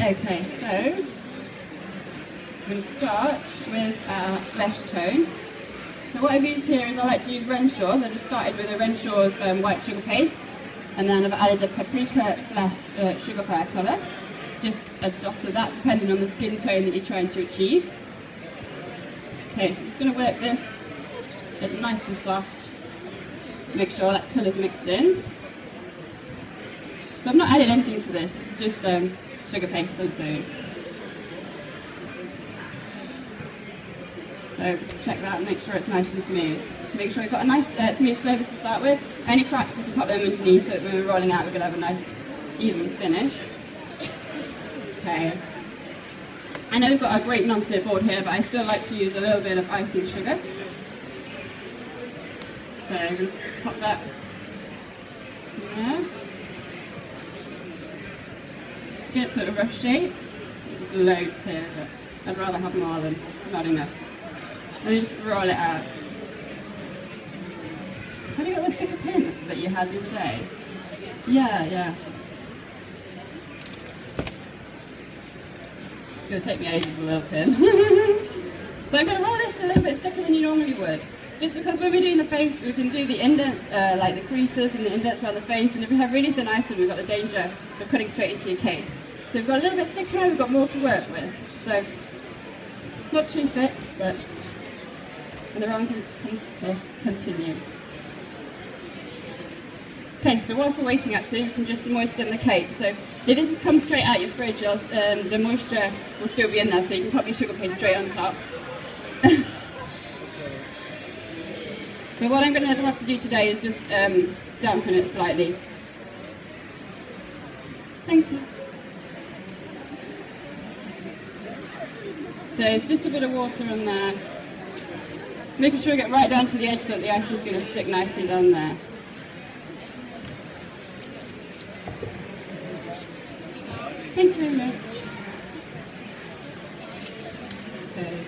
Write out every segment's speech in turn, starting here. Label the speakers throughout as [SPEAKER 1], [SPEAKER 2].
[SPEAKER 1] Okay, so I'm going to start with our flesh tone. So what I've used here is I like to use Renshaw's. I just started with a Renshaw's white sugar paste, and then I've added a paprika flash sugar fire colour. Just a dot of that, depending on the skin tone that you're trying to achieve. Okay, so I'm just going to work this nice and soft. Make sure that colour's mixed in. So I've not added anything to this. This is just sugar paste on its own. So just check that and make sure it's nice and smooth. Make sure you've got a nice smooth surface to start with. Any cracks, we can pop them underneath so that when we're rolling out we're going to have a nice even finish. Okay. I know we've got a great non-slip board here, but I still like to use a little bit of icing sugar. So I'm going to pop that in there. Get it to a rough shape. There's loads here, but I'd rather have more than not enough. And then just roll it out. Have you got the thicker pin that you had the other day? Yeah. It's going to take me ages with a little pin. So I'm going to roll this a little bit thicker than you normally would. Just because when we're doing the face, we can do the indents, like the creases and the indents around the face, and if we have really thin icing, we've got the danger of cutting straight into your cake. So we've got a little bit thicker, we've got more to work with. So, not too thick, but and the round can continue. Okay, so whilst we're waiting actually, you can just moisten the cake. So if this has come straight out your fridge, the moisture will still be in there, so you can pop your sugar paste straight on top. But what I'm going to have to do today is just dampen it slightly. Thank you. So it's just a bit of water on there. Making sure you get right down to the edge so that the icing is going to stick nicely down there. Thank you very much. Okay.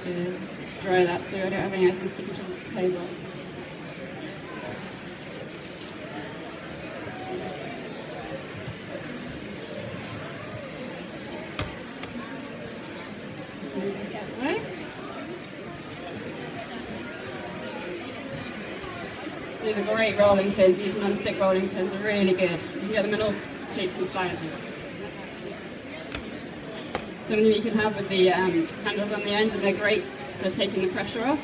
[SPEAKER 1] Just dry that so I don't have any icing sticking to the table. These are great rolling pins. These non-stick rolling pins are really good. You can get them in all shapes and sizes. Some of them you can have with the handles on the end, and they're great for taking the pressure off.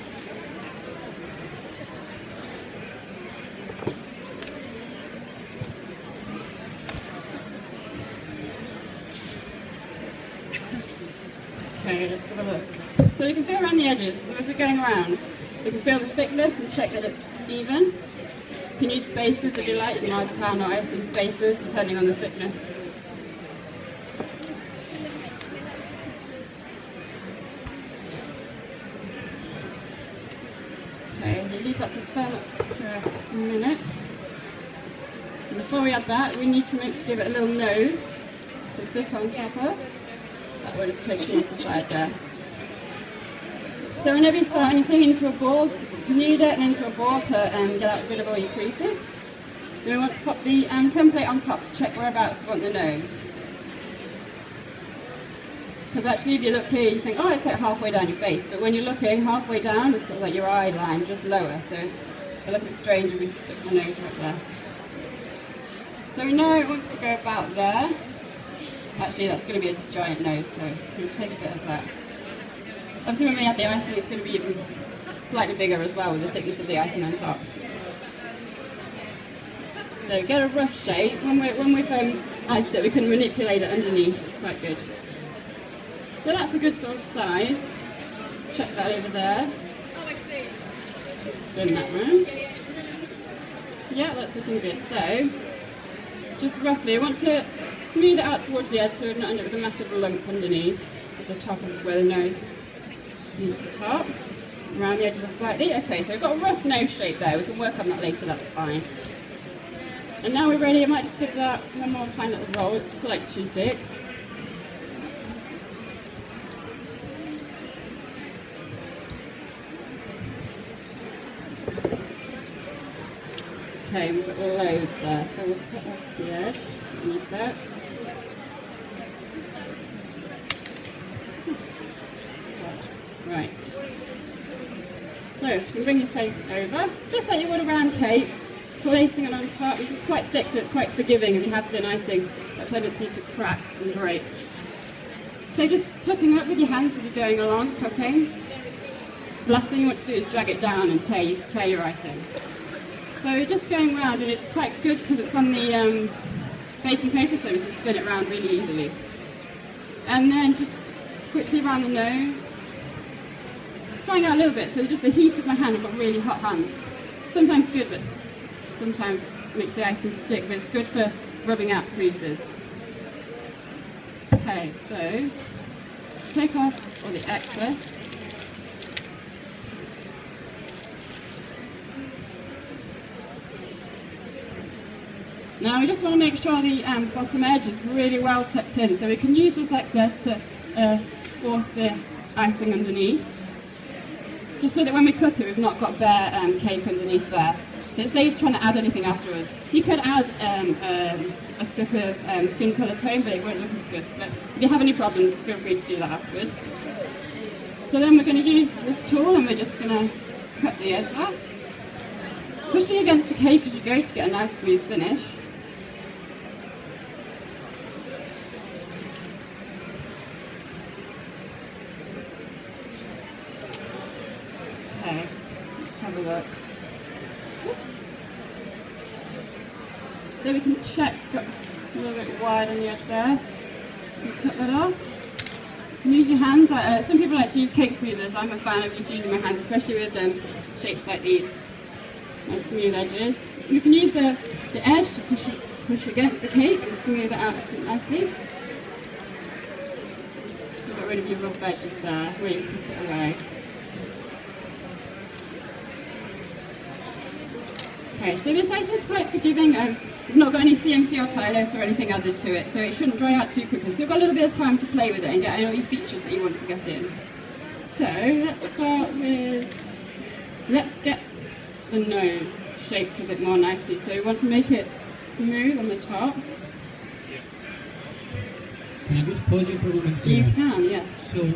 [SPEAKER 1] Okay, let's have a look. So you can feel around the edges. So as we're going around, you can feel the thickness and check that it's even. You can use spacers if you like. You can either pound or icing spacers depending on the thickness. Okay, we leave that to firm up for a minute. And before we add that, we need to give it a little nose to sit on top of. That one is totally off the side there. So whenever you start anything into a ball, knead it into a ball to get rid of all your creases. Then we want to pop the template on top to check whereabouts you want the nose. Because actually if you look here, you think, oh, it's like halfway down your face. But when you're looking halfway down, it's sort of like your eye line, just lower. So it'll look a bit strange if we stick the nose right there. So we know it wants to go about there. Actually, that's going to be a giant nose, so we'll take a bit of that. Obviously, when we add the icing, it's going to be even slightly bigger as well with the thickness of the icing on top. So get a rough shape. When we've iced it, we can manipulate it underneath. It's quite good. So that's a good sort of size. Let's check that over there. Just spin that round. Yeah, that's looking good. So just roughly, I want to smooth it out towards the edge so we don't end up with a massive lump underneath at the top of where the nose meets the top. Around the edges slightly. Okay, so we've got a rough nose shape there. We can work on that later, that's fine. And now we're ready. I might just give that one more tiny little roll. It's slightly too thick. Okay, we've got loads there, so we'll put that to the edge, underneath that. Right. So you bring your face over, just like you would a round cake, placing it on top. This is quite thick, so it's quite forgiving if you have thin icing, that tendency to crack and break. So just tucking up with your hands as you're going along, cooking. The last thing you want to do is drag it down and tear your icing. So just going round, and it's quite good because it's on the baking paper, so you can spin it round really easily. And then just quickly around the nose. It's drying out a little bit, so just the heat of my hand, I've got really hot hands. Sometimes good, but sometimes it makes the icing stick, but it's good for rubbing out creases. Okay, so take off all the excess. Now we just want to make sure the bottom edge is really well tucked in, so we can use this excess to force the icing underneath, just so that when we cut it we've not got bare cake underneath there. It saves trying to add anything afterwards. You could add a strip of skin colour tone, but it won't look as good. But if you have any problems, feel free to do that afterwards. So then we're going to use this tool and we're just going to cut the edge off, pushing against the cake as you go to get a nice smooth finish. Okay, let's have a look. Oops. So we can check, got a little bit wide on the edge there. You cut that off. You can use your hands. Some people like to use cake smoothers. I'm a fan of just using my hands, especially with shapes like these. Nice smooth edges. You can use the edge to push against the cake and smooth it out nicely. So get rid of your rough edges there, where you put it away. Okay, so this ice is quite forgiving. We've not got any CMC or tylose or anything added to it, so it shouldn't dry out too quickly. So you've got a little bit of time to play with it and get all your features that you want to get in. So let's start with, let's get the nose shaped a bit more nicely. So we want to make it smooth on the top.
[SPEAKER 2] Can I just pause you for a moment, Sarah?
[SPEAKER 1] You can, yeah.
[SPEAKER 2] So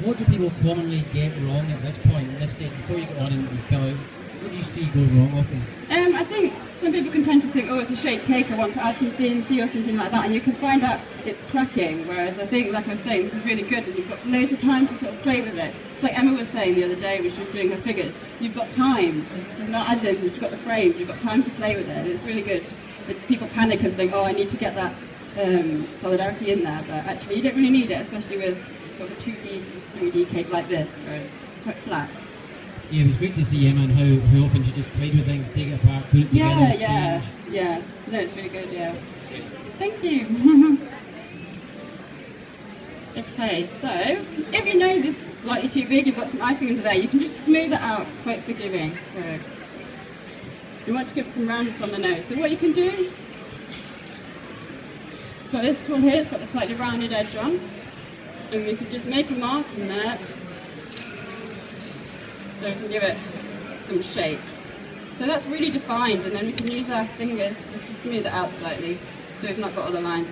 [SPEAKER 2] what do people commonly get wrong at this point, in this stage, before you go on and fill out? What do you see go wrong often?
[SPEAKER 1] I think some people can tend to think, oh, it's a shaped cake, I want to add some CMC or something like that, and you can find out it's cracking, whereas I think, like I was saying, this is really good and you've got loads of time to sort of play with it. It's like Emma was saying the other day when she was doing her figures, you've got time, it's not as if you've got the frames, you've got time to play with it, and it's really good. But people panic and think, oh, I need to get that solidarity in there, but actually you don't really need it, especially with sort of a 2D, 3D cake like this, where it's quite flat.
[SPEAKER 2] Yeah, it was great to see Emma and how often she just played with things, take it apart, put it together, change.
[SPEAKER 1] Yeah. No, it's really good, yeah. Thank you. Okay, so if your nose is slightly too big, you've got some icing under there, you can just smooth it out. It's quite forgiving. So you want to give it some roundness on the nose. So what you can do, got this tool here, it's got the slightly rounded edge on, and we can just make a mark in there. So we can give it some shape. So that's really defined, and then we can use our fingers just to smooth it out slightly, so we've not got all the lines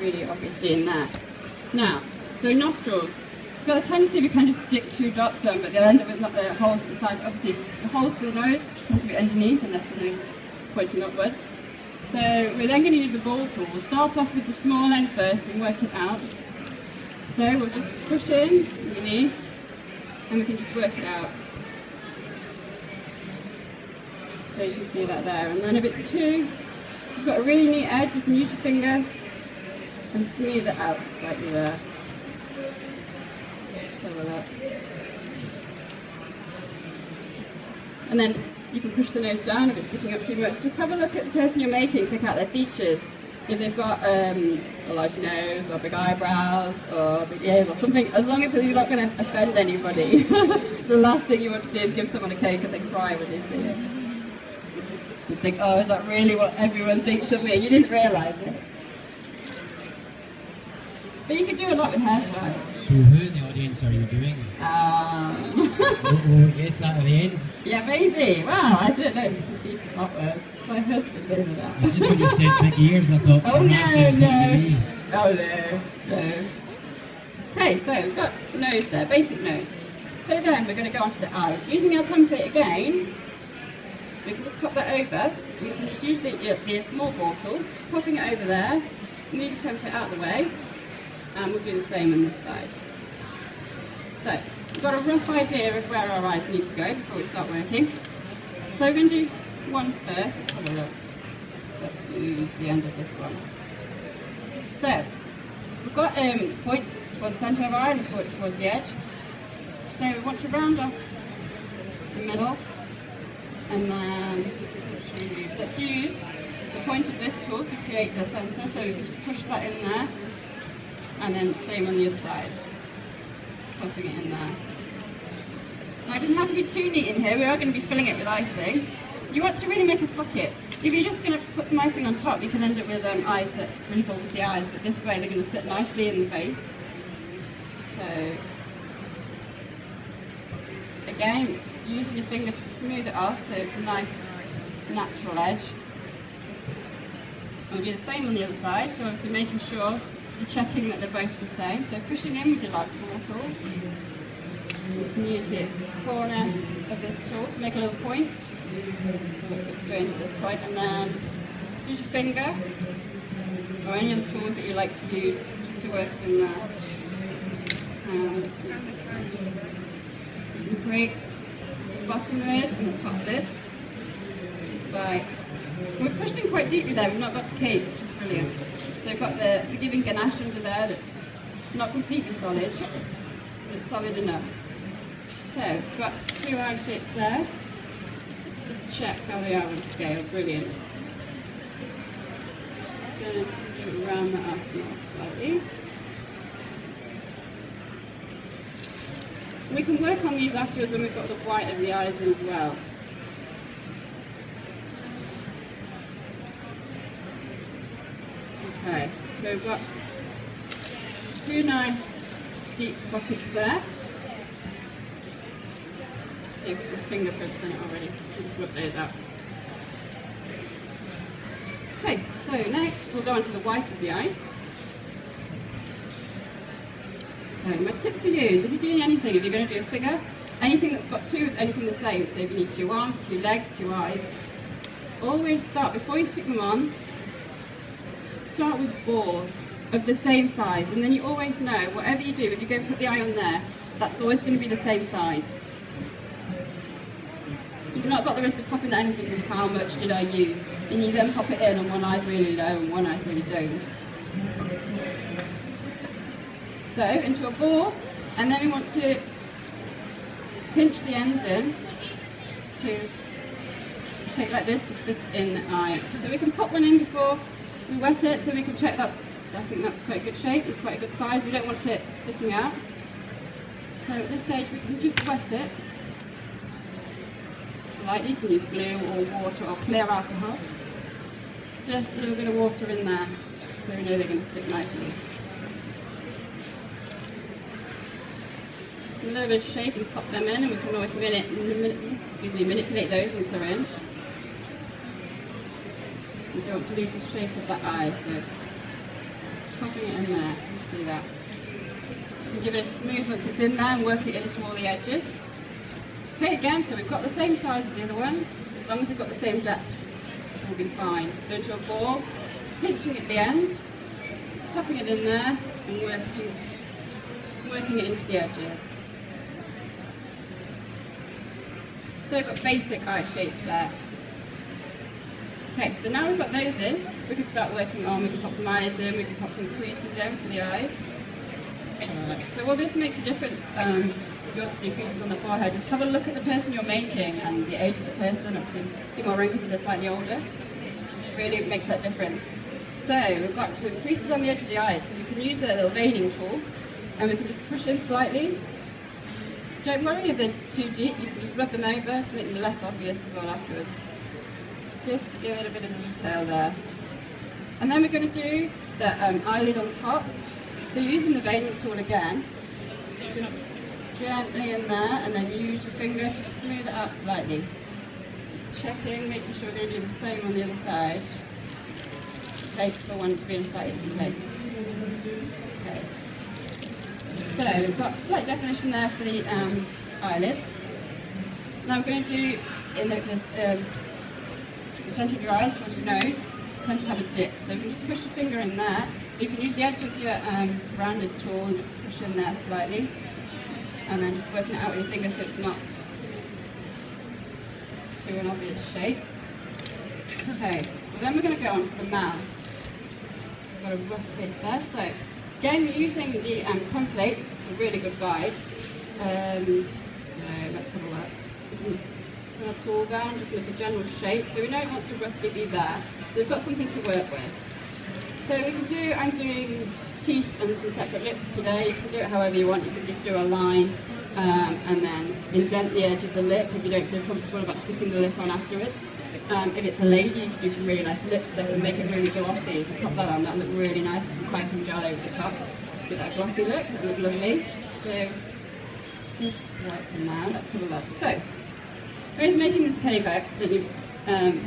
[SPEAKER 1] really obviously in there. Now, so nostrils. We've got a tendency we can just stick 2 dots on, but they'll end up with not the holes at the side. Obviously, the holes for the nose tend to be underneath, unless the nose is pointing upwards. So we're then going to use the ball tool. We'll start off with the small end first and work it out. So we'll just push in underneath, and we can just work it out. So you can see that there. And then if it's too, you've got a really neat edge, you can use your finger and smooth it out slightly there. Let's have a look. And then you can push the nose down if it's sticking up too much. Just have a look at the person you're making, pick out their features. If they've got a large nose, or big eyebrows, or big ears, or something, as long as you're not going to offend anybody. The last thing you want to do is give someone a cake and they cry when they see it. You think, oh, is that really what everyone thinks of me? You didn't realise it. But you can do a lot with hairstyles.
[SPEAKER 2] So who in the audience are you doing? We'll guess that at the end.
[SPEAKER 1] Yeah, maybe. Well, I don't know. You can see artwork. My husband knows that.
[SPEAKER 2] It's just when you said big ears, I thought,
[SPEAKER 1] oh no,
[SPEAKER 2] no.
[SPEAKER 1] Oh no. Okay, so we've got nose there, basic nose. So then we're going to go on to the eye. Using our template again, we can just pop that over. We can just use the small ball tool, popping it over there, move the template out of the way, and we'll do the same on this side. So, we've got a rough idea of where our eyes need to go before we start working. So we're going to do one first. Let's have a look. Let's use the end of this one. So, we've got point towards the centre of our eye and point towards the edge. So we want to round off the middle, and then let's use the point of this tool to create the centre, so we can just push that in there, and then same on the other side, popping it in there. Now it doesn't have to be too neat in here, we are going to be filling it with icing. You want to really make a socket. If you're just going to put some icing on top, you can end up with eyes that really focus the eyes, but this way they're going to sit nicely in the face. So, again, using your finger to smooth it off so it's a nice natural edge. And we'll do the same on the other side, so obviously making sure you're checking that they're both the same. So pushing in with your light ball tool. You can use the corner of this tool to make a little point. Put straight into this point, and then use your finger or any other tools that you like to use just to work in there. And let's use this one. You can create the bottom lid and the top lid just by, we're pushed in quite deeply there, we've not got to cake, which is brilliant. So we've got the forgiving ganache under there that's not completely solid, but it's solid enough. So we've got two eye shapes there. Let's just check how they are on scale, brilliant. Just going to round that up more slightly. We can work on these afterwards when we've got the white of the eyes in as well. Okay, so we've got two nice deep sockets there. You've got the fingerprints in it already, just whip those out. Okay, so next we'll go on to the white of the eyes. So my tip for you is if you're doing anything, if you're going to do a figure, anything that's got two of anything the same, so if you need two arms, two legs, two eyes, always start, before you stick them on, start with balls of the same size, and then you always know, whatever you do, if you go put the eye on there, that's always going to be the same size. You've not got the risk of popping that anything from how much did I use, and you then pop it in and one eye's really low and one eye's really domed. So into a ball, and then we want to pinch the ends in to shape like this to fit in the eye. So we can pop one in before we wet it, so we can check that. I think that's quite a good shape, it's quite a good size. We don't want it sticking out. So at this stage we can just wet it slightly. You can use glue or water or clear alcohol. Just a little bit of water in there, so we know they're going to stick nicely. A little bit of shape and pop them in, and we can always manipulate those once they're in. We don't want to lose the shape of that eye, so popping it in there, you see that. And give it a smooth once it's in there and work it into all the edges. Okay, again, so we've got the same size as the other one, as long as we've got the same depth, we'll be fine. So into a ball, pinching at the ends, popping it in there and working it into the edges. So we've got basic eye shapes there. Okay, so now we've got those in, we can start working on, we can pop some eyelids in, we can pop some creases in for the eyes. So while this makes a difference, if you want to do creases on the forehead, just have a look at the person you're making and the age of the person. Obviously, a few more wrinkles if they're slightly older. It really makes that difference. So we've got some creases on the edge of the eyes, so we can use a little veining tool, and we can just push in slightly. Don't worry if they're too deep, you can just rub them over to make them less obvious as well afterwards. Just to give it a bit of detail there. And then we're going to do the eyelid on top. So using the veining tool again, just gently in there, and then use your finger to smooth it out slightly. Checking, making sure we're going to do the same on the other side. Okay, because I want it to be in a slightly different place. Okay. So we've got slight definition there for the eyelids. Now I'm going to do in the centre of your eyes, front of your nose, tend to have a dip. So you can just push your finger in there. You can use the edge of your rounded tool and just push in there slightly. And then just working it out with your finger so it's not too an obvious shape. Okay, so then we're going to go on to the mouth. We've got a rough face there. So again, we're using the template. It's a really good guide. So let's have a look. Put our tool down, just make a general shape. So we know it wants to roughly be there. So we've got something to work with. So we can do, I'm doing teeth and some separate lips today. You can do it however you want. You can just do a line and then indent the edge of the lip if you don't feel comfortable about sticking the lip on afterwards. If it's a lady, you can do some really nice lipstick and make it really glossy. If you pop that on, that'll look really nice with some piping gel over the top. Get that glossy look, that'll look lovely. So just wipe them now, let's have a look. So, when I was making this cake, I accidentally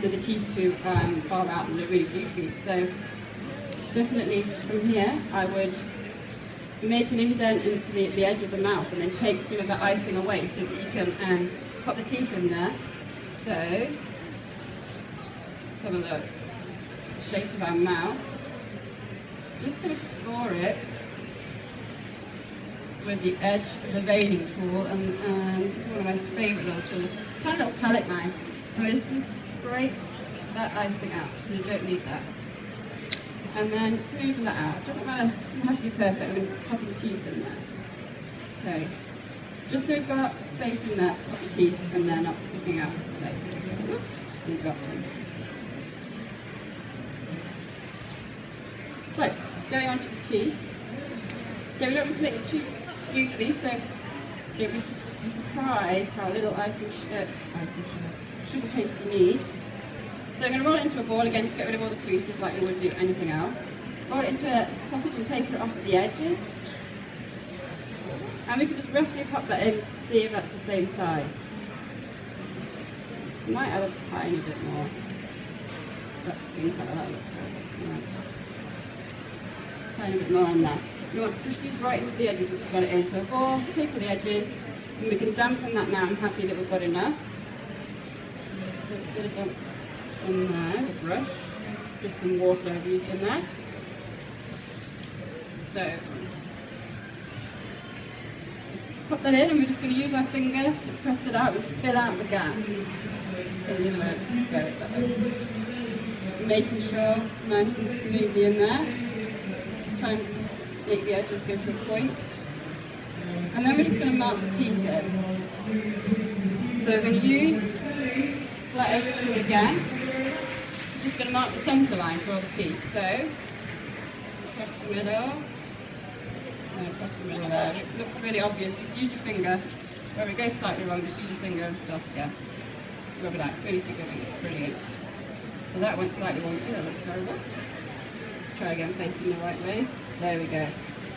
[SPEAKER 1] did the teeth too far out and look really goofy. So definitely from here, I would make an indent into the edge of the mouth and then take some of the icing away so that you can pop the teeth in there. So, let's have a look. The shape of our mouth. Just going to score it with the edge of the veining tool, and this is one of my favourite little tools. Tiny little palette knife. And we're just going to scrape that icing out, so you don't need that. And then smooth that out. It doesn't matter, it doesn't have to be perfect, we're going to pop the teeth in there. Okay. Just so we've got space in there to pop the teeth and they're not sticking out of the place. Oops, and drop them. So, going on to the teeth. Okay, we don't want to make it too goofy, so it was a surprise how little sugar paste you need. So I'm going to roll it into a ball again to get rid of all the creases like we would do anything else. Roll it into a sausage and taper it off at the edges. And we can just roughly pop that in to see if that's the same size. You might add a tiny bit more. That skin colour, that looks terrible. Tiny bit more on there. You want to push these right into the edges once you've got it in. So a ball, taper the edges, and we can dampen that now. I'm happy that we've got enough. Just a bit of damp in there, the brush, just some water I've used in there. So, pop that in, and we're just going to use our finger to press it out and fill out the gap. Making sure it's nice and smoothly in there. Try and make the edges go to a point. And then we're just going to mark the teeth in. So we're going to use flat edge tool again. We're just going to mark the centre line for all the teeth. So, across the middle. And across the middle there. It looks really obvious. Just use your finger. Where it goes slightly wrong, just use your finger and start again. Just rub it out. It's really forgiving. It's brilliant. So that went slightly wonky. That looked terrible. Let's try again, facing the right way. There we go.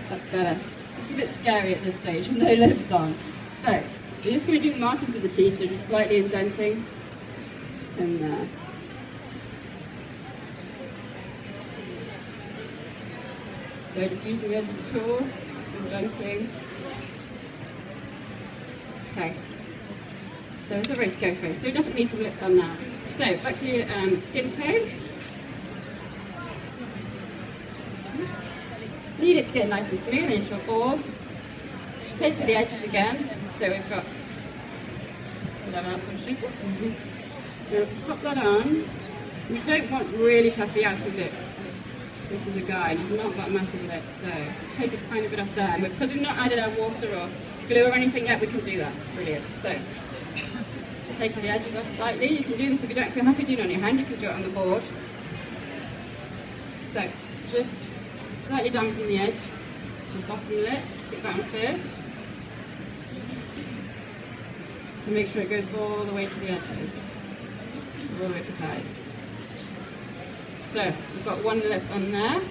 [SPEAKER 1] That's better. It's a bit scary at this stage with no lips on. So, we're just going to do the markings of the teeth, so just slightly indenting in there. So just using the edge of the tool, indenting. Okay. So it's a very scary face. So we definitely need some lips on now. So back to your skin tone. Need it to get nice and smooth into a ball. Taper the edges again. So we've got we'll pop that on. We don't want really puffy outer lips. This is a guide, it's not got massive lips, so take a tiny bit off there. Because we've not added our water or glue or anything yet, we can do that. It's brilliant. So take the edges off slightly. You can do this if you don't feel happy doing it on your hand, you can do it on the board. So just slightly dampen the edge, the bottom lip, stick that on first, to make sure it goes all the way to the edges, all the way to the sides. So we've got one lip on there,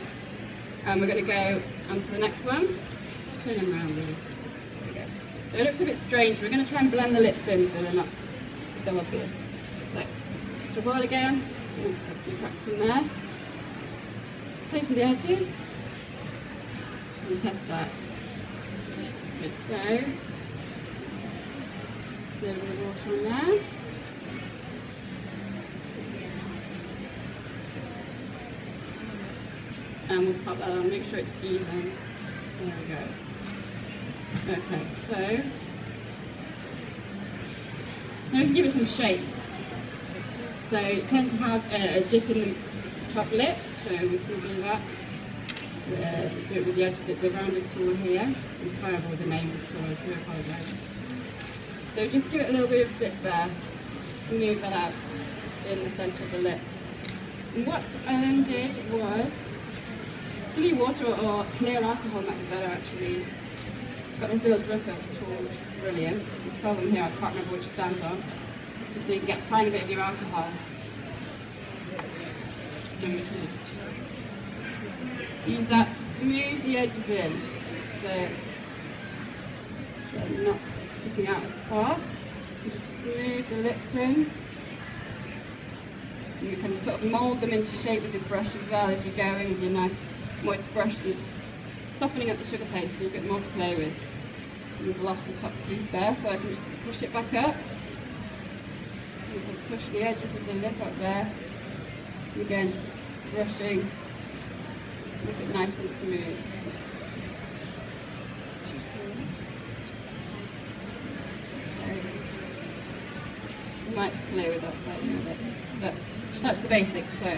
[SPEAKER 1] and we're going to go on to the next one. Turn them around really. There we go. So it looks a bit strange, we're going to try and blend the lips in so they're not so obvious. So, to roll again, a few cracks in there, taper the edges, and test that. good. So, a little bit of water on there. And we'll pop that on, make sure it's even. There we go. Okay, so now we can give it some shape. So you tend to have a dip in the top lip, so we can do that. Do it with the edge of the rounded tool here. I'm terrible with the name of the tool, I do apologise. So just give it a little bit of dip there, just smooth that out in the centre of the lip. And what I then did was, silly water or clear alcohol might be better actually. I've got this little dripper tool which is brilliant. You sell them here, I can't remember which stand on. Just so you can get a tiny bit of your alcohol. And we can just use that to smooth the edges in. So they're not sticking out as far. And just smooth the lips in. And you can sort of mould them into shape with the brush as well as you're going with your nice moist brush that's softening up the sugar paste so you've got more to play with. And we've lost the top teeth there, so I can just push it back up. You can push the edges of the lip up there. And again, just brushing, make it nice and smooth. You might play with that side a little bit, but that's the basics. So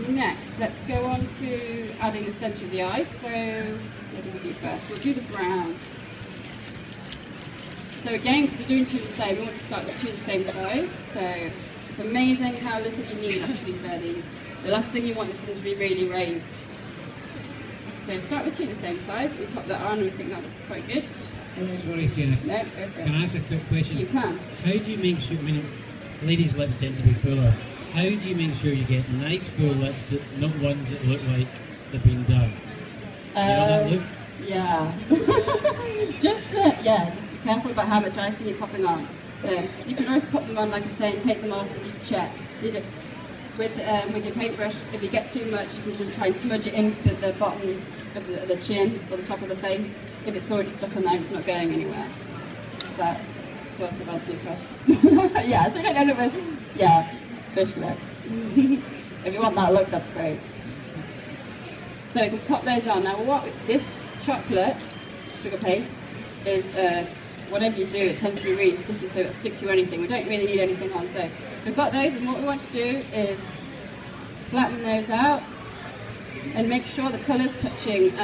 [SPEAKER 1] next, let's go on to adding the centre of the eye. So what do we do first? We'll do the brown. So again, because we're doing two the same, we want to start with two the same size. So it's amazing how little you need actually for these. The last thing you want is for them to be really raised. So start with two the same size. We pop that on and we think that looks quite good.
[SPEAKER 2] Sorry, Sarah.
[SPEAKER 1] No, go for it.
[SPEAKER 2] Can I ask a quick question?
[SPEAKER 1] You can.
[SPEAKER 2] How do you make sure, I mean, ladies' lips tend to be fuller. How do you make sure you get nice full lips, not ones that look like they've been done? You know that look?
[SPEAKER 1] Yeah. just be careful about how much icing you're popping on. You can always pop them on, like I say, and take them off and just check. With your paintbrush, if you get too much, you can just try and smudge it into the bottom of the chin or the top of the face. If it's already stuck on there, it's not going anywhere. That sort of answers your question. Yeah, so you don't end up with, fish lips. If you want that look, that's great. So you can pop those on. Now, this chocolate sugar paste is, whatever you do, it tends to be really sticky, so it'll stick to anything. We don't really need anything on. So we've got those, and what we want to do is flatten those out and make sure the colour's touching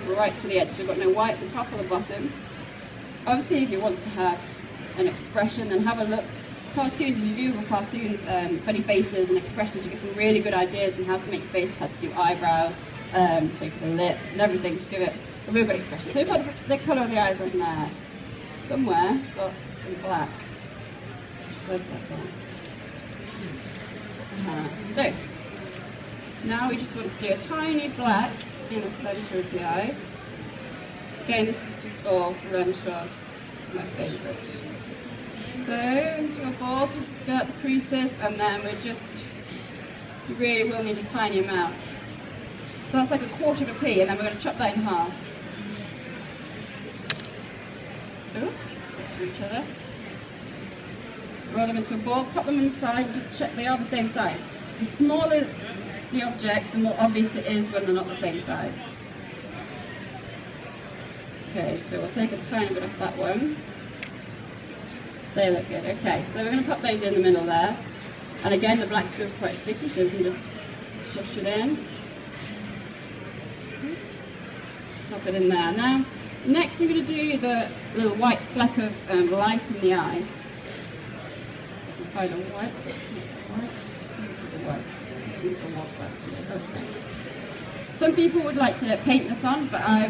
[SPEAKER 1] right to the edge. So we've got no white at the top or the bottom. Obviously, if you want to have an expression, then have a look. Cartoons, if you Google cartoons, funny faces and expressions, you get some really good ideas on how to make a face, how to do eyebrows, shape of the lips and everything to give it a real good expression. So we've got the colour of the eyes on there. Somewhere, got some black. Where's that gone? So, now we just want to do a tiny black in the centre of the eye. Again, this is just all Renshaws. It's my favourite. So, into a ball to get out the creases, and then you really will need a tiny amount. So that's like a quarter of a pea, and then we're going to chop that in half. Oops, stick to each other. Roll them into a ball, pop them inside, and just check they are the same size. The smaller the object, the more obvious it is when they're not the same size. Okay, so we'll take a tiny bit off that one. They look good. Okay, so we're going to pop those in the middle there. And again, the black stuff's quite sticky, so we can just push it in. Pop it in there. Now, next you're going to do the little white fleck of light in the eye. I can find a white. Okay. Some people would like to paint this on, but I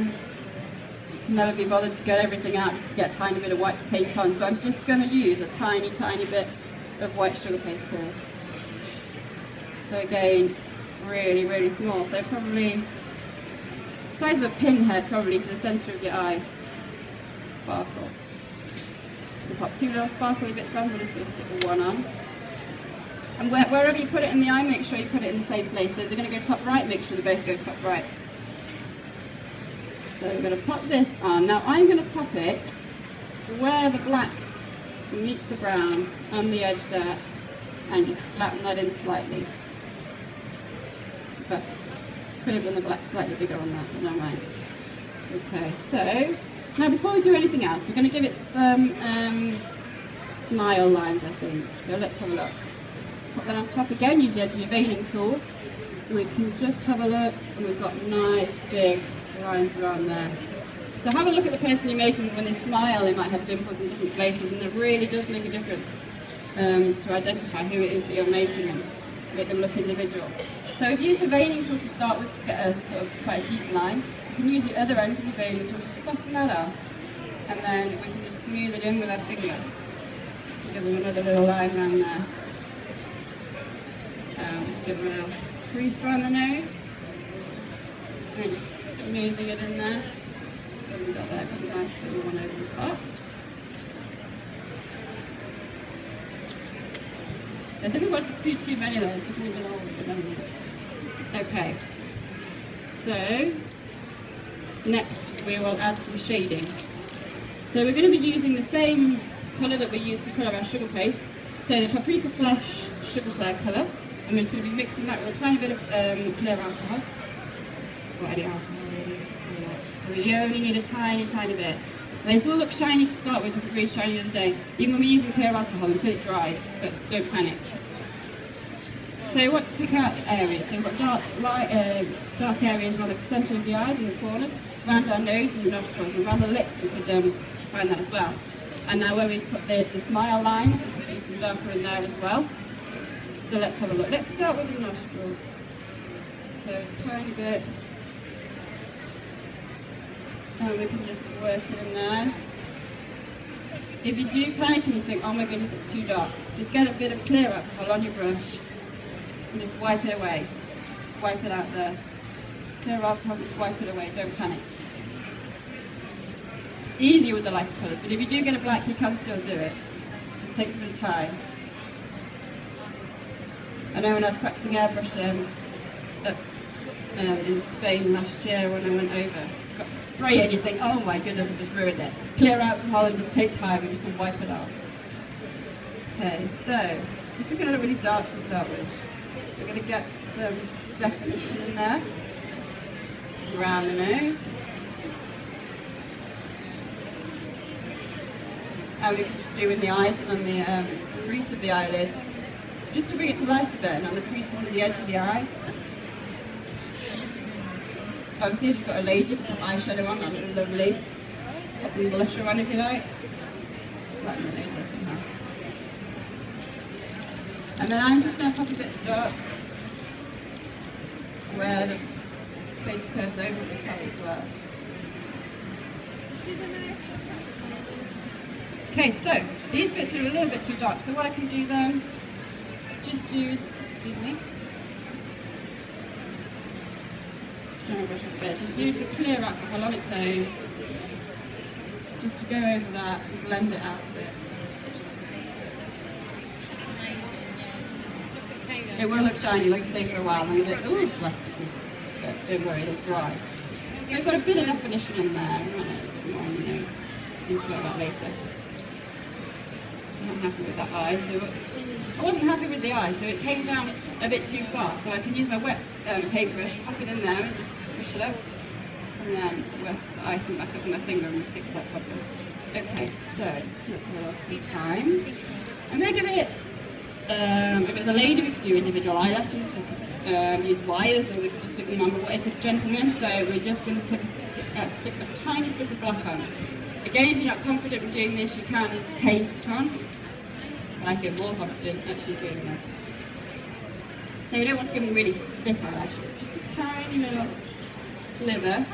[SPEAKER 1] can never be bothered to get everything out just to get a tiny bit of white to paint on. So I'm just going to use a tiny bit of white sugar paste here. So again, really small. So probably size of a pinhead, probably for the centre of your eye. Sparkle. We'll pop two little sparkly bits on. We're just going to stick the one on. And wherever you put it in the eye, make sure you put it in the same place. So if they're going to go top right, make sure they both go top right. So So we're going to pop this on. Now I'm going to pop it where the black meets the brown on the edge there, and just flatten that in slightly. But could have done the black slightly bigger on that, but never mind. Okay, so now before we do anything else, we're going to give it some smile lines, I think. So let's have a look. Put that on top again, use the edge of your veining tool. And we can just have a look, and we've got nice big lines around there. So have a look at the person you're making. When they smile, they might have dimples in different places, and it really does make a difference to identify who it is that you're making and make them look individual. So we've used the veining tool to start with to get a sort of quite a deep line. You can use the other end of the veining tool to soften that up, and then we can just smooth it in with our finger. Give them another little line around there. Give them a little crease around the nose, and then just smoothing it in there. And we've got that nice little one over the top. I think we've got a few too many of those. Okay, so next we will add some shading. So we're going to be using the same colour that we used to colour our sugar paste. So the paprika flesh sugar flare colour, and we're just going to be mixing that with a tiny bit of clear alcohol. Or any alcohol really. So you only need a tiny bit. This will look shiny to start with, because it's really shiny the other day, even when we're using clear alcohol until it dries, but don't panic. So we want to pick out areas. So we've got dark areas around the centre of the eyes and the corners, around our nose and the nostrils, and around the lips we could find that as well. And now where we've put the smile lines, we could do some darker in there as well. So let's have a look. Let's start with the nostrils. So a tiny bit. And we can just work it in there. If you do panic and you think, oh my goodness, it's too dark, just get a bit of clear alcohol on your brush and just wipe it away. Just wipe it out there. Clear alcohol, just wipe it away, don't panic. It's easier with the lighter colours, but if you do get a black, you can still do it. It just takes a bit of time. I know when I was practicing airbrush in Spain last year when I went over, got to spray it and you think, oh my goodness, I just ruined it. Clear alcohol and just take time and you can wipe it off. Okay, so this is going to look really dark to start with. We're going to get some definition in there, around the nose. And we can just do in the eyes and on the crease of the eyelid, just to bring it to life a bit, and on the creases of the edge of the eye. Obviously, if you've got a lady, put eyeshadow on, that looks lovely. Put some blusher on if you like. Flatten the nose there somehow. And then I'm just going to pop a bit of dark where the face curves over at the top as well. Okay, so these bits are a little bit too dark, so what I can do then, just use, just use the clear alcohol on its own, just to go over that and blend it out a bit. It will look shiny, like I say, for a while, and it's ooh, plasticky, but don't worry, it'll dry. So I've got a bit of definition in there. I might add a bit more on the nose. Insert that later. I'm not happy with that eye, so I wasn't happy with the eye, so it came down a bit too far. So I can use my wet paintbrush, pop it in there, and just push it up, and then work the icing back up with my finger and fix that problem. Okay, so let's have a look at time. I'm going to give it. If it was a lady, we could do individual eyelashes, we could use wires, or we could just stick them on, but it's a gentleman, so we're just going to stick a tiny strip of black on. Again, if you're not confident with doing this, you can paint it on. I feel more confident actually doing this. So you don't want to give them really thick eyelashes, just a tiny little sliver.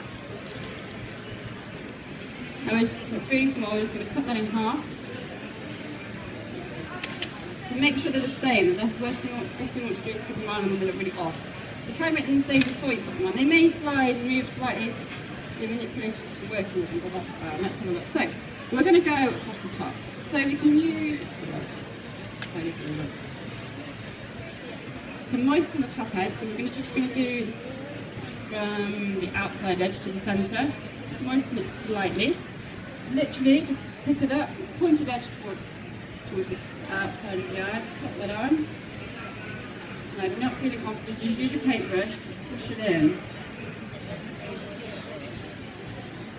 [SPEAKER 1] And it's really small, we're just going to cut that in half. To make sure they're the same, the worst thing you want to do is put them on and then they look really off. So try and make them the same before you put them on. They may slide and move slightly, the manipulations are working with them, but that's fine. Let's have a look. So we're going to go across the top. So we can use, you can moisten the top edge, so we're just going to do from the outside edge to the centre. moisten it slightly. Literally just pick it up, pointed edge towards the outside of the eye, pop that on. And if you're not feeling confident, just use your paintbrush to push it in.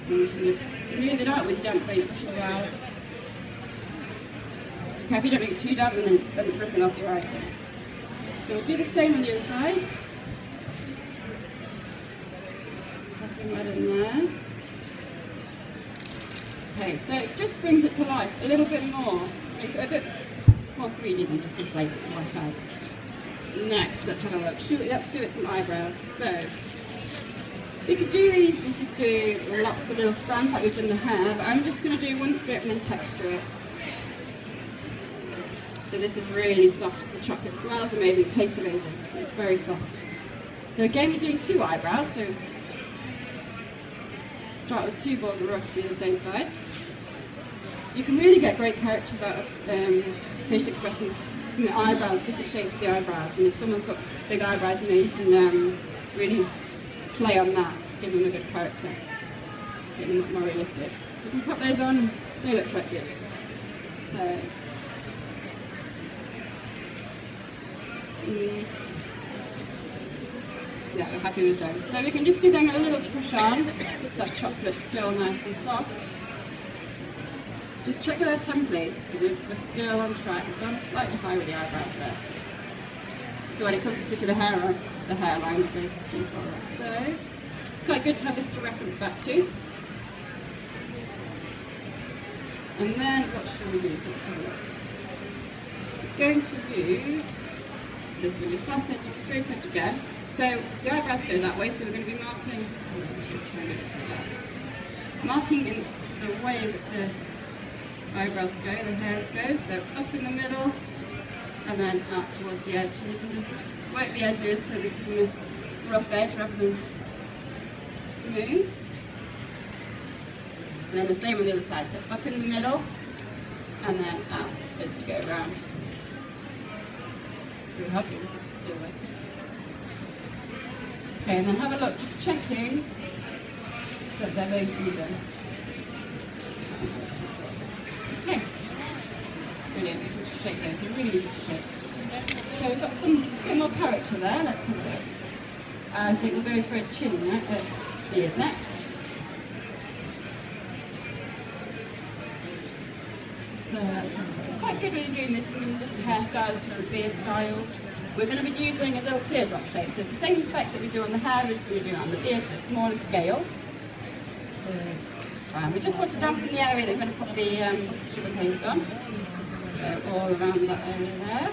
[SPEAKER 1] And you can just smooth it out with damp paint as well. Be careful you don't make it too damp and then it's ripping off your eye. So we'll do the same on the other side. Popping that in there. Okay, so it just brings it to life a little bit more. Makes it a bit more 3D than just a blanket white eye. Next, let's have a look. Let's give it some eyebrows. So, we could do these, we could do lots of little strands like we've done the hair, but I'm just going to do one strip and then texture it. So this is really soft. The chocolate smells amazing, tastes amazing. It's very soft. So again, we're doing 2 eyebrows. So start with 2 balls roughly the same size. You can really get great characters out of facial expressions from the eyebrows, different shapes of the eyebrows. And if someone's got big eyebrows, you can really play on that, give them a good character, make them look more realistic. So if we pop those on, they look quite good. So. Yeah, we're happy with those. So we can just give them a little push on. That chocolate's still nice and soft. Just check with our template. We're still on track. We've gone slightly high with the eyebrows there. So when it comes to sticking the hair on, the hairline will go too far up. So it's quite good to have this to reference back to. And then what should we use? Let's have a look. We're going to use this really flat edge, straight edge again. So the eyebrows go that way, so we're going to be marking in the way that the eyebrows go, the hairs go. So up in the middle and then out towards the edge. And you can just work the edges so we can rough edge rather than smooth. And then the same on the other side. So up in the middle and then out as you go around. Okay, and then have a look, just checking that they're both even. Okay, brilliant. Just shake those, they're really easy to shake. So we've got some bit more character there. Let's have a look. I think we'll go for a chin beard next. So let's have a look. It's quite good when you're doing this in different hairstyles, different beard styles. We're going to be using a little teardrop shape, so it's the same effect that we do on the hair, we're just going to do it on the beard at a smaller scale. We just want to dampen the area that we're going to put the sugar paste on. So all around that area there.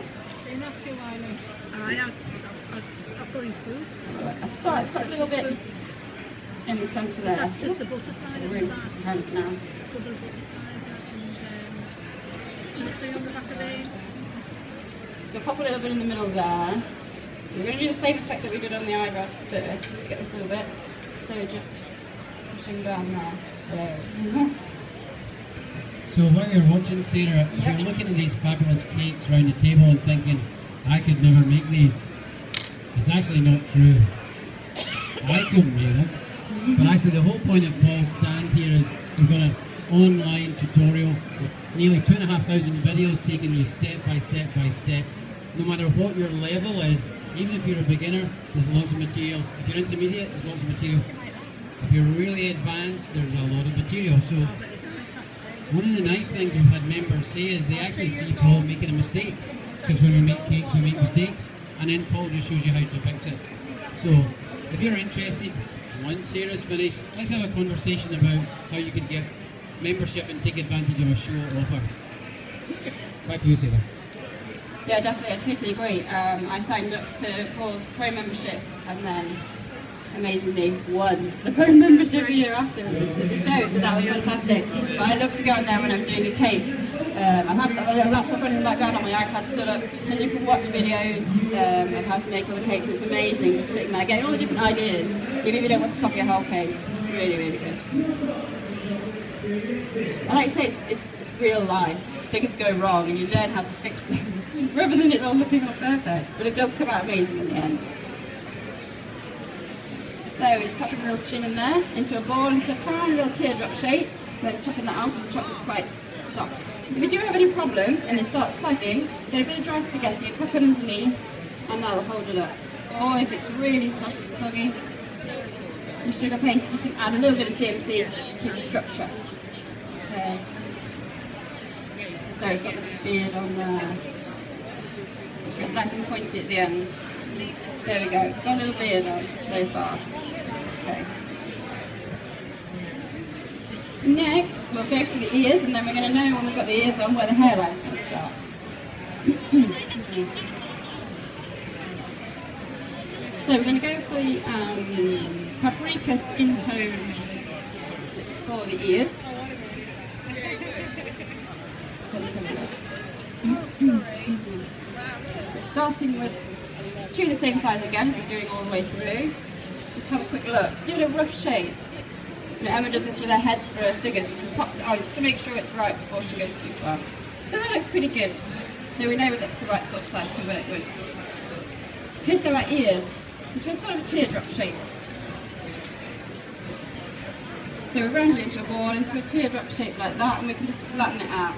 [SPEAKER 1] It's got a little bit in the centre there.
[SPEAKER 3] That's just a butterfly.
[SPEAKER 1] Really hand now.
[SPEAKER 3] Couple of butterflies and see on the back of it.
[SPEAKER 1] So we'll pop a little bit in the middle there. We're going to do the same effect that we did on the eyebrows first, just to get this little bit. So just pushing down there. There.
[SPEAKER 2] So while you're watching, Sarah, if you're looking at these fabulous cakes around the table and thinking, I could never make these, it's actually not true. I couldn't make them. But actually the whole point of Paul's stand here is we've got an online tutorial with nearly 2,500 videos taking you step by step by step. No matter what your level is, even if you're a beginner, there's lots of material. If you're intermediate, there's lots of material. If you're really advanced, there's a lot of material. So one of the nice things we've had members say is they actually see Paul making a mistake. Because when we make cakes, we make mistakes. And then Paul just shows you how to fix it. So if you're interested, once Sarah's finished, let's have a conversation about how you can get membership and take advantage of a show offer. Back to you, Sarah.
[SPEAKER 1] Yeah, definitely, I totally agree. I signed up to Paul's Pro membership and then amazingly won the Pro membership a year after, which just shows that was fantastic. But I love to go on there when I'm doing a cake. I have a little laptop running in the background on my iPad stood up, and you can watch videos of how to make all the cakes. It's amazing just sitting there getting all the different ideas, even if you don't want to copy a whole cake. It's really, really good. And like I say, it's real life. Things go wrong and you learn how to fix them rather than it all looking all perfect. But it does come out amazing in the end. So we're popping a little chin in there, into a ball, into a tiny little teardrop shape. Then just popping that out because the chocolate's quite soft. If you do have any problems and they start flagging, get a bit of dry spaghetti, pop it underneath, and that'll hold it up. Or if it's really soggy, and sugar paste, you can add a little bit of CMC to keep the structure. Okay. Sorry, got the beard on there. It's nice and pointy at the end. There we go, it's got a little beard on so far. Okay. Next, we'll go for the ears, and then we're going to know when we've got the ears on where the hairline's going to start. So we're going to go for the paprika skin tone for the ears. So starting with two the same size again as we're doing all the way through. Just have a quick look. Give it a rough shape. You know, Emma does this with her heads for her figures. She pops it on just to make sure it's right before she goes too far. So that looks pretty good. So we know that's the right sort of size to work with. Okay, so our ears, into a sort of teardrop shape. So we round it into a ball, into a teardrop shape like that, and we can just flatten it out.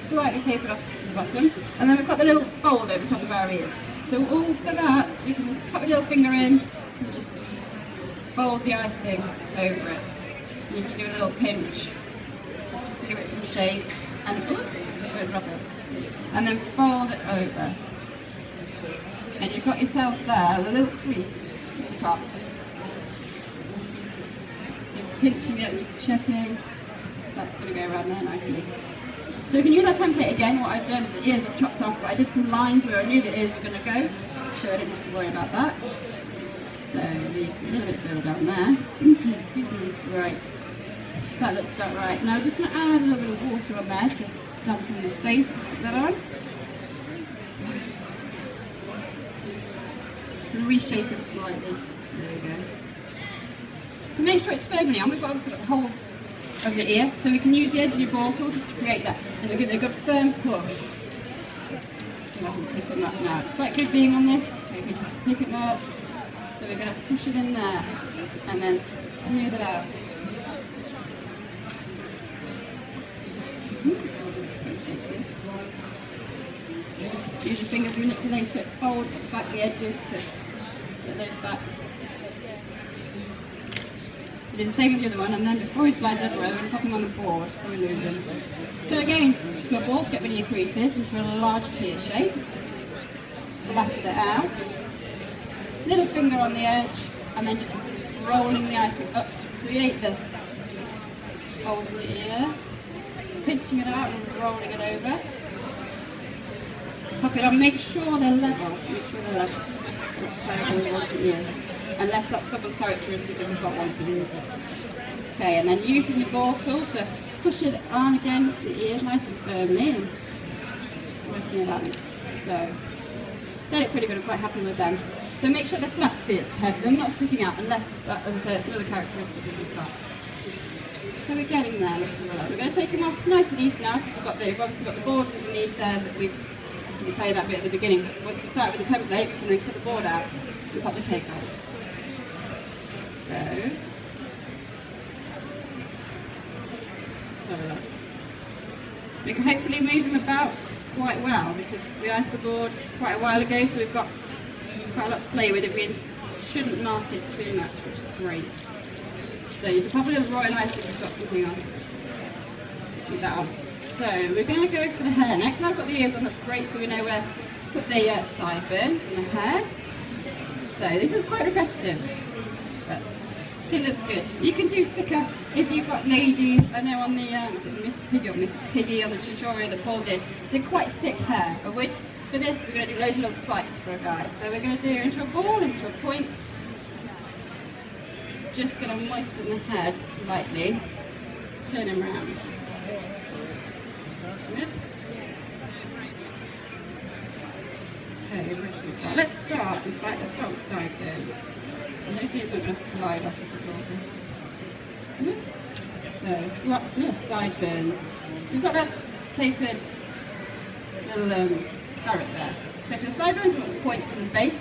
[SPEAKER 1] Slightly tapered off to the bottom, and then we've got the little fold over the top of our ears. So all for that, you can pop your little finger in and just fold the icing over it. And you can give it a little pinch just to give it some shape, and oops, don't drop it. And then fold it over. And you've got yourself there, the little crease at the top. So you're pinching it and just checking. That's going to go around there nicely. So we can use our template again. What I've done is the ears I've chopped off, but I did some lines where I knew the ears were going to go, so I didn't have to worry about that. So a little bit further down there. Right, that looks about right. Now I'm just going to add a little bit of water on there to dampen the face, to stick that on. And reshape it slightly. There we go. To make sure it's firmly on, we've obviously got the whole of your ear, so we can use the edge of your ball tool just to create that, and we'll give it a good firm push. So I can pick on that now. It's quite good being on this, so you can just pick it up. So we're going to push it in there, and then smooth it out. Use your fingers, manipulate it, fold back the edges to get those back. We do the same with the other one, and then before we slide that away, we're going to pop them on the board before we lose them. So again, to a ball to get rid of your creases, into a large tear shape. Flatten it out. Little finger on the edge, and then just rolling the icing up to create the fold in the ear. Pinching it out and rolling it over. Pop it on, make sure they're level. Make sure they're level. Not terribly with the ears. Unless that's someone's characteristic and we've got one for you. Okay, and then using the ball tool to push it on again to the ears nice and firmly and working it out. So they look pretty good, I'm quite happy with them. So make sure they're flat to the head, they're not sticking out unless, as I say, it's another characteristic that we've got. So we're getting there. We're going to take them off. It's nice and easy now because we've obviously got the board underneath there that we didn't say that bit at the beginning. But once we start with the template, we can then cut the board out and pop the cake off. So we can hopefully move them about quite well because we iced the board quite a while ago, so we've got quite a lot to play with it. We shouldn't mark it too much, which is great. So you can probably have royal ice if you've got something on to keep that on. So we're going to go for the hair next. Now I've got the ears on, that's great, so we know where to put the sideburns and the hair. So this is quite repetitive, but it looks good. You can do thicker if you've got ladies. I know on the Miss Piggy or Mrs. Piggy on the tutorial that Paul did quite thick hair. But for this, we're going to do loads of little spikes for a guy. So we're going to do into a ball, into a point. Just going to moisten the head slightly, turn him around. Oops. Okay, let's start, in fact, let's start with sideburns. I'm hoping it's not going to slide off the top. So, sideburns. We've got that tapered little carrot there. So for the sidelines, we want to point to the face,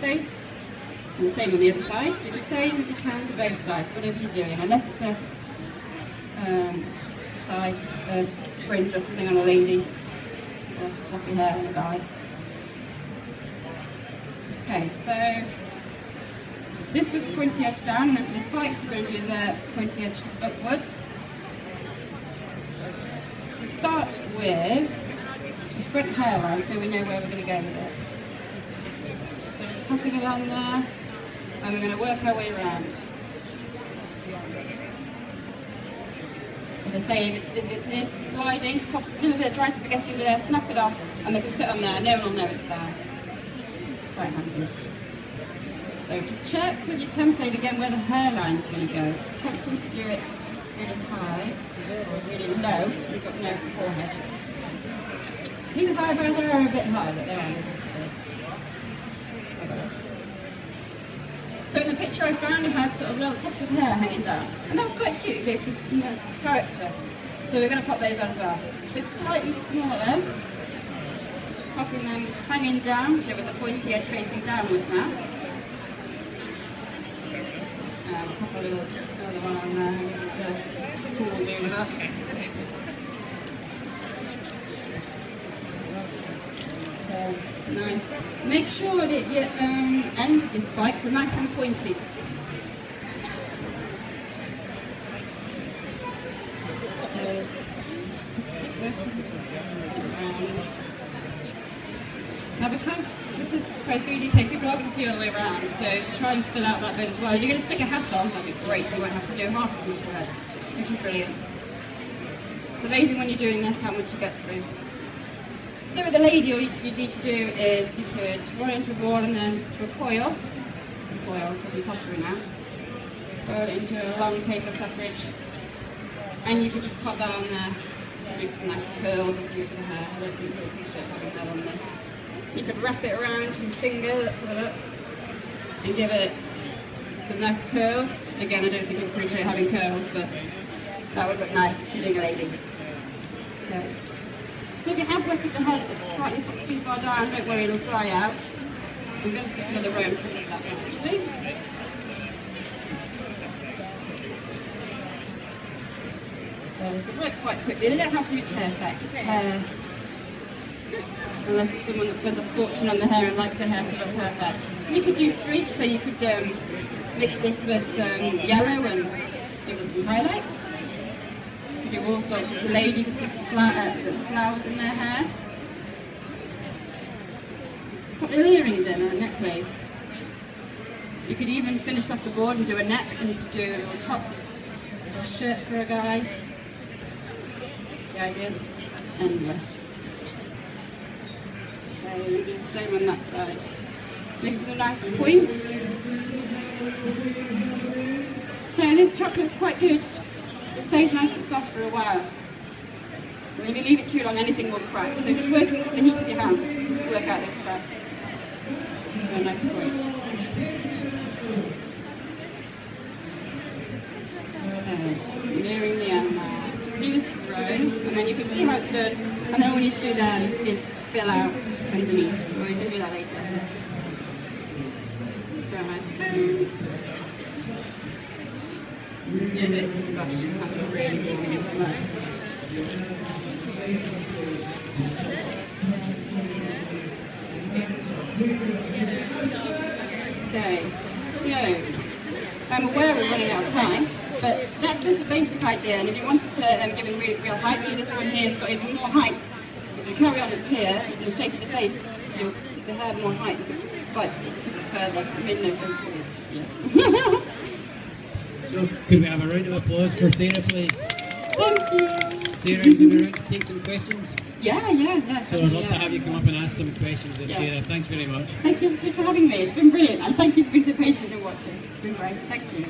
[SPEAKER 1] and the same on the other side. Do the same if you can to both sides, whatever you're doing, unless it's a side fringe or something on a lady, or fluffy hair on a guy. Okay, so this was pointy edge down, and then for the spikes we're going to do the pointy edge upwards. To start with the front hairline, so we know where we're going to go with it. So just popping it on there, and we're going to work our way around. As I say, if it's sliding, just pop a little bit of dry spaghetti under there, snap it off, and they can sit on there. No one will know it's there. Quite handy. So just check with your template again where the hairline is going to go. It's tempting to do it really high or really low. We've got no forehead. His eyebrows are a bit high, but they're on. So in the picture I found, we had sort of little tops of hair hanging down, and that was quite cute. It gives this character. So we're going to pop those on as well. So slightly smaller, just popping them hanging down, so with the pointy edge facing downwards now. Pop a little another one on there, a little cool doing that. Nice. Make sure that your end of your spikes are nice and pointy. Now because this is quite 3D cake, people obviously see all the way around, so try and fill out that bit as well. If you're going to stick a hat on, that'd be great, you won't have to do half as much of it, which is brilliant. It's amazing when you're doing this how much you get through. So with the lady, all you'd need to do is you could run into a ball and then to a coil, talking pottery now, roll it into a long tapered sausage, and you could just pop that on there, do some nice curls or something to the hair. I don't think you'll appreciate having that on there. You could wrap it around your finger, let's have a look, and give it some nice curls. Again, I don't think you'll appreciate having curls, but that would look nice if you're doing a lady. Okay. So if you have wetted the head slightly too far down, don't worry, it'll dry out. I'm going to stick another row in front of that one actually. So we can work quite quickly. They don't have to be perfect, it's hair. Unless it's someone that spends a fortune on the hair and likes their hair to look perfect. You could do streaks, so you could mix this with some yellow and give them some highlights. You could do all sorts. As a lady, you could stick the flowers in their hair. Put the earrings in or a necklace. You could even finish off the board and do a neck, and you could do a little top or a shirt for a guy. The idea is endless. So we do the same on that side. Make some nice points. So this chocolate's quite good. It stays nice and soft for a while. And if you leave it too long, anything will crack. So just working with the heat of your hands to work out those cracks. So nice points. Nearing the end now. Just do this row, and then you can see how it's done. And then all you need to do then is fill out underneath. Well, you can do that later. Do a nice comb. Gosh, you have to really keep it smart. Okay, so I'm aware we're running out of time, but that's just the basic idea. And if you wanted to give it real height, see this one here has got even more height. If you carry on up here, in the shape of the face, you'll give the hair more height, you can spike it, stick it further. It made no sense to me. Yeah.
[SPEAKER 2] So, could we have a round of applause for Sarah, please?
[SPEAKER 1] Thank you.
[SPEAKER 2] Sarah, are you going around to take some questions?
[SPEAKER 1] Yeah.
[SPEAKER 2] So I'd love to have you come up and ask some questions of Sarah. Thanks very much.
[SPEAKER 1] Thank you for having me. It's been brilliant, and thank you for being so patient and watching. It's been great. Thank you.